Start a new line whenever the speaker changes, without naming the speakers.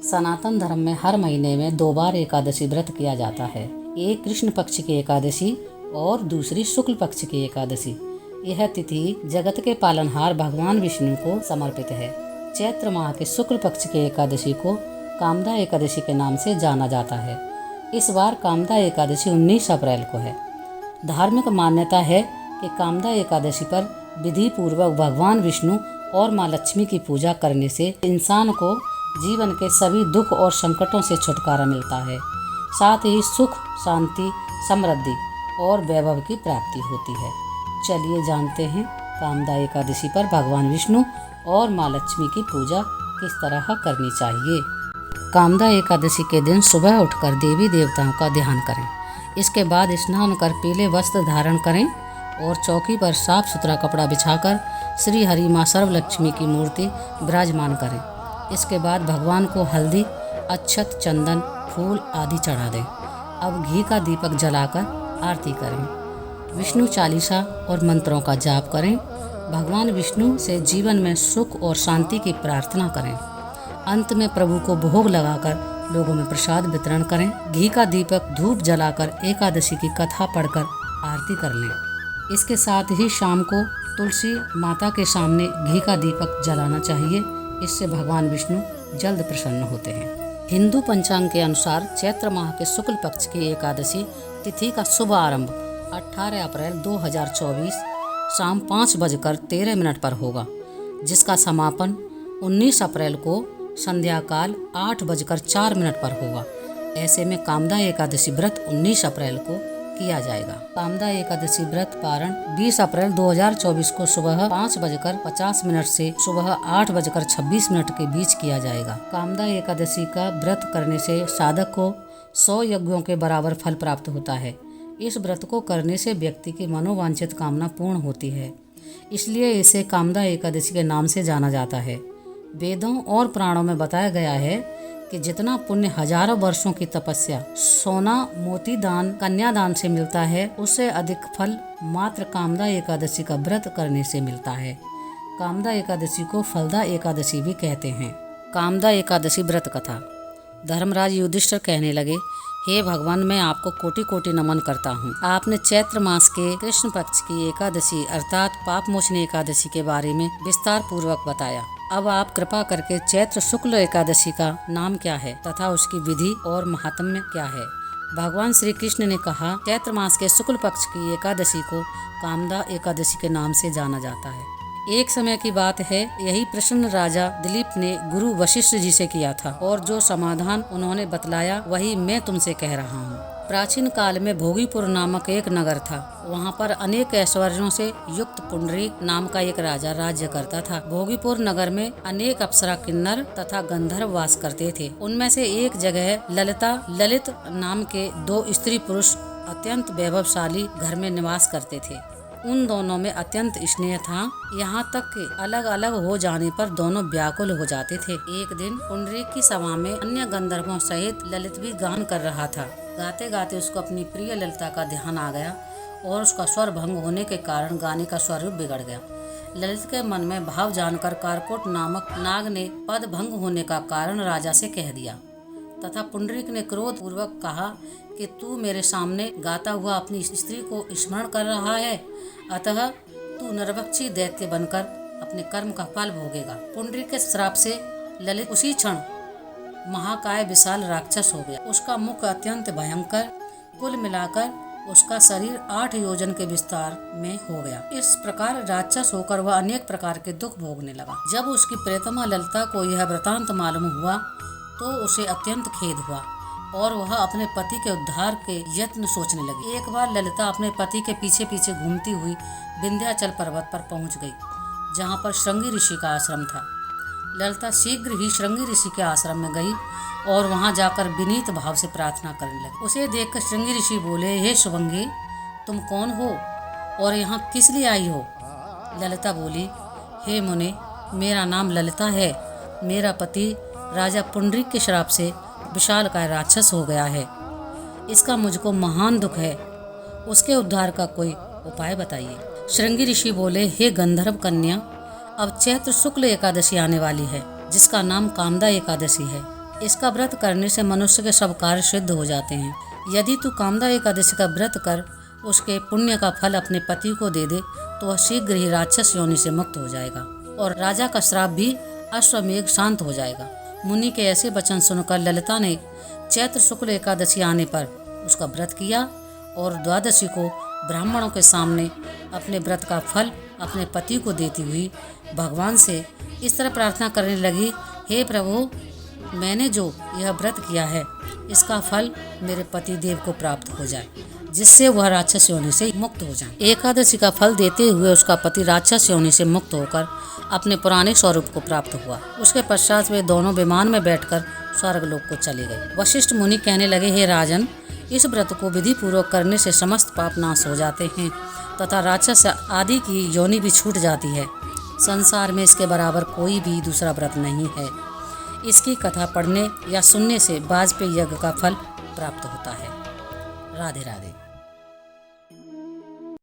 सनातन धर्म में हर महीने में 2 बार एकादशी व्रत किया जाता है। एक कृष्ण पक्ष की एकादशी और दूसरी शुक्ल पक्ष की एकादशी। यह तिथि जगत के पालनहार भगवान विष्णु को समर्पित है। चैत्र माह के शुक्ल पक्ष की एकादशी को कामदा एकादशी के नाम से जाना जाता है। इस बार कामदा एकादशी 19 अप्रैल को है। धार्मिक मान्यता है कि कामदा एकादशी पर विधि पूर्वक भगवान विष्णु और माँ लक्ष्मी की पूजा करने से इंसान को जीवन के सभी दुख और संकटों से छुटकारा मिलता है। साथ ही सुख, शांति, समृद्धि और वैभव की प्राप्ति होती है। चलिए जानते हैं कामदा एकादशी पर भगवान विष्णु और माँ लक्ष्मी की पूजा किस तरह करनी चाहिए। कामदा एकादशी के दिन सुबह उठकर देवी देवताओं का ध्यान करें। इसके बाद स्नान कर पीले वस्त्र धारण करें और चौकी पर साफ सुथरा कपड़ा बिछाकर श्री हरि माँ सर्वलक्ष्मी की मूर्ति विराजमान करें। इसके बाद भगवान को हल्दी, अक्षत, चंदन, फूल आदि चढ़ा दें। अब घी का दीपक जलाकर आरती करें। विष्णु चालीसा और मंत्रों का जाप करें। भगवान विष्णु से जीवन में सुख और शांति की प्रार्थना करें। अंत में प्रभु को भोग लगाकर लोगों में प्रसाद वितरण करें। घी का दीपक धूप जलाकर एकादशी की कथा पढ़कर आरती कर लें। इसके साथ ही शाम को तुलसी माता के सामने घी का दीपक जलाना चाहिए। इससे भगवान विष्णु जल्द प्रसन्न होते हैं। हिंदू पंचांग के अनुसार चैत्र माह के शुक्ल पक्ष की एकादशी तिथि का शुभ आरंभ 18 अप्रैल 2024 शाम 5:13 पर होगा, जिसका समापन 19 अप्रैल को संध्याकाल 8:04 पर होगा। ऐसे में कामदा एकादशी व्रत 19 अप्रैल को किया जाएगा। कामदा एकादशी व्रत पारण 20 अप्रैल 2024 को सुबह 5:50 से सुबह 8:26 के बीच किया जाएगा। कामदा एकादशी का व्रत करने से साधक को 100 यज्ञों के बराबर फल प्राप्त होता है। इस व्रत को करने से व्यक्ति की मनोवांछित कामना पूर्ण होती है, इसलिए इसे कामदा एकादशी के नाम से जाना जाता है। वेदों और पुराणों में बताया गया है कि जितना पुण्य हजारों वर्षों की तपस्या, सोना, मोती दान, कन्यादान से मिलता है, उससे अधिक फल मात्र कामदा एकादशी का व्रत करने से मिलता है। कामदा एकादशी को फलदा एकादशी भी कहते हैं। कामदा एकादशी व्रत कथा। धर्मराज युधिष्ठिर कहने लगे, हे भगवान, मैं आपको कोटि कोटि नमन करता हूँ। आपने चैत्र मास के कृष्ण पक्ष की एकादशी अर्थात पाप मोचनी एकादशी के बारे में विस्तार पूर्वक बताया। अब आप कृपा करके चैत्र शुक्ल एकादशी का नाम क्या है तथा उसकी विधि और महात्म्य क्या है। भगवान श्री कृष्ण ने कहा, चैत्र मास के शुक्ल पक्ष की एकादशी को कामदा एकादशी के नाम से जाना जाता है। एक समय की बात है, यही प्रसन्न राजा दिलीप ने गुरु वशिष्ठ जी से किया था और जो समाधान उन्होंने बतलाया वही मैं तुमसे कह रहा हूँ। प्राचीन काल में भोगीपुर नामक एक नगर था। वहाँ पर अनेक ऐश्वर्यों से युक्त पुंडरीक नाम का एक राजा राज्य करता था। भोगीपुर नगर में अनेक अप्सरा, किन्नर तथा गंधर्व वास करते थे। उनमें से एक जगह ललित नाम के 2 स्त्री पुरुष अत्यंत वैभवशाली घर में निवास करते थे। उन दोनों में अत्यंत स्नेह था, यहाँ तक कि अलग अलग हो जाने पर दोनों व्याकुल हो जाते थे। एक दिन पुंडरीक की सभा में अन्य गंधर्वों सहित ललित भी गान कर रहा था। गाते गाते उसको अपनी प्रिय ललिता का ध्यान आ गया और उसका स्वर भंग होने के कारण गाने का स्वरूप बिगड़ गया। ललित के मन में भाव जानकर कारकोट नामक नाग ने पद भंग होने का कारण राजा से कह दिया तथा पुंडरीक ने क्रोध पूर्वक कहा कि तू मेरे सामने गाता हुआ अपनी स्त्री को स्मरण कर रहा है, अतः तू नरभक्षी दैत्य बनकर अपने कर्म का फल भोगेगा। पुंडरीक के श्राप से ललित उसी क्षण महाकाय विशाल राक्षस हो गया। उसका मुख अत्यंत भयंकर, कुल मिलाकर उसका शरीर 8 योजन के विस्तार में हो गया। इस प्रकार राक्षस होकर वह अनेक प्रकार के दुख भोगने लगा। जब उसकी प्रियतमा ललिता को यह वृतांत मालूम हुआ तो उसे अत्यंत खेद हुआ और वह अपने पति के उद्धार के यत्न सोचने लगी। एक बार ललिता अपने पति के पीछे पीछे घूमती हुई विंध्याचल पर्वत पर पहुंच गई, जहां पर श्रृंगी ऋषि का आश्रम था। ललिता शीघ्र ही श्रृंगी ऋषि के आश्रम में गई और वहां जाकर विनीत भाव से प्रार्थना करने लगी। उसे देखकर श्रृंगी ऋषि बोले, हे शुभंगी, तुम कौन हो और यहाँ किस लिए आई हो? ललिता बोली, हे मुने, मेरा नाम ललिता है। मेरा पति राजा पुंडरीक के श्राप से विशालकाय राक्षस हो गया है। इसका मुझको महान दुख है। उसके उद्धार का कोई उपाय बताइए। श्रृंगी ऋषि बोले, हे गंधर्व कन्या, अब चैत्र शुक्ल एकादशी आने वाली है, जिसका नाम कामदा एकादशी है। इसका व्रत करने से मनुष्य के सब कार्य सिद्ध हो जाते हैं। यदि तू कामदा एकादशी का व्रत कर उसके पुण्य का फल अपने पति को दे दे तो वह शीघ्र ही राक्षस योनि से मुक्त हो जाएगा और राजा का श्राप भी अश्वमेघ शांत हो जाएगा। मुनि के ऐसे वचन सुनकर ललिता ने चैत्र शुक्ल एकादशी आने पर उसका व्रत किया और द्वादशी को ब्राह्मणों के सामने अपने व्रत का फल अपने पति को देती हुई भगवान से इस तरह प्रार्थना करने लगी, हे प्रभु, मैंने जो यह व्रत किया है इसका फल मेरे पति देव को प्राप्त हो जाए, जिससे वह राक्षस योनि से मुक्त हो जाए। एकादशी का फल देते हुए उसका पति राक्षस योनि से मुक्त होकर अपने पुराने स्वरूप को प्राप्त हुआ। उसके पश्चात वे दोनों विमान में बैठकर स्वर्गलोक को चले गए। वशिष्ठ मुनि कहने लगे, हे राजन, इस व्रत को विधि पूर्वक करने से समस्त पाप नाश हो जाते हैं तथा राक्षस आदि की योनि भी छूट जाती है। संसार में इसके बराबर कोई भी दूसरा व्रत नहीं है। इसकी कथा पढ़ने या सुनने से वाजपेयी यज्ञ का फल प्राप्त होता है। राधे राधे।